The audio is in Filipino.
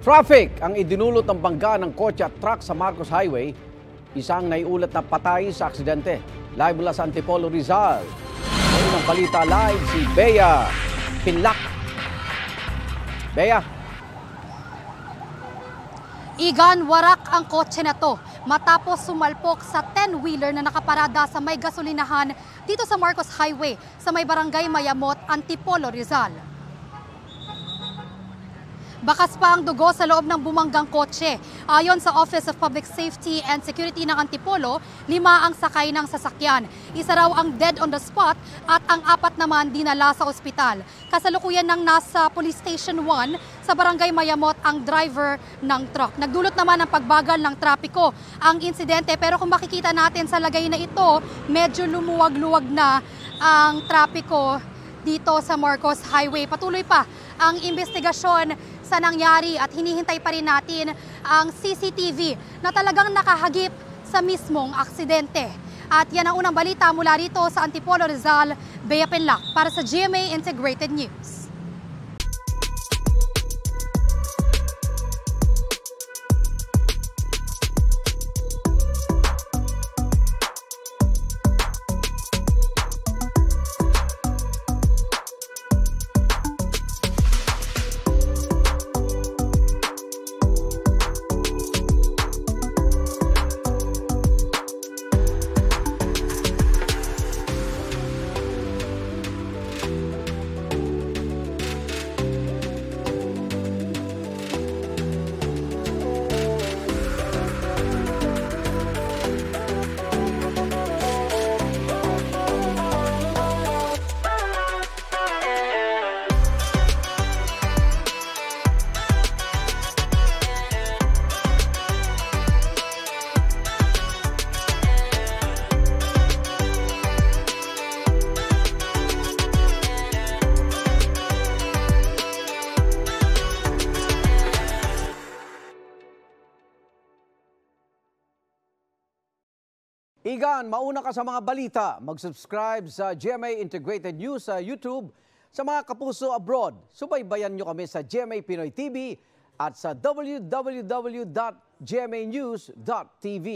Traffic ang idinulot ng bangga ng kotse at truck sa Marcos Highway. Isang naiulat na patay sa aksidente. Live mula sa Antipolo, Rizal. Ngayon ang balita live si Bea Pinlac. Bea. Igan, warak ang kotse na to matapos sumalpok sa 10-wheeler na nakaparada sa may gasolinahan dito sa Marcos Highway sa may barangay Mayamot, Antipolo, Rizal. Bakas pa ang dugo sa loob ng bumanggang kotse. Ayon sa Office of Public Safety and Security ng Antipolo, 5 ang sakay ng sasakyan. Isa raw ang dead on the spot at ang 4 naman dinala sa ospital. Kasalukuyan nang nasa Police Station 1 sa Barangay Mayamot ang driver ng truck. Nagdulot naman ng pagbagal ng trapiko ang insidente, pero kung makikita natin sa lagay na ito, medyo lumuwag-luwag na ang trapiko dito sa Marcos Highway. Patuloy pa ang investigasyon sa nangyari at hinihintay pa rin natin ang CCTV na talagang nakahagip sa mismong aksidente. At yan ang unang balita mula rito sa Antipolo, Rizal. Bea Pinlac para sa GMA Integrated News. Igan, mauna ka sa mga balita. Mag-subscribe sa GMA Integrated News sa YouTube. Sa mga kapuso abroad, subaybayan nyo kami sa GMA Pinoy TV at sa www.gmanews.tv.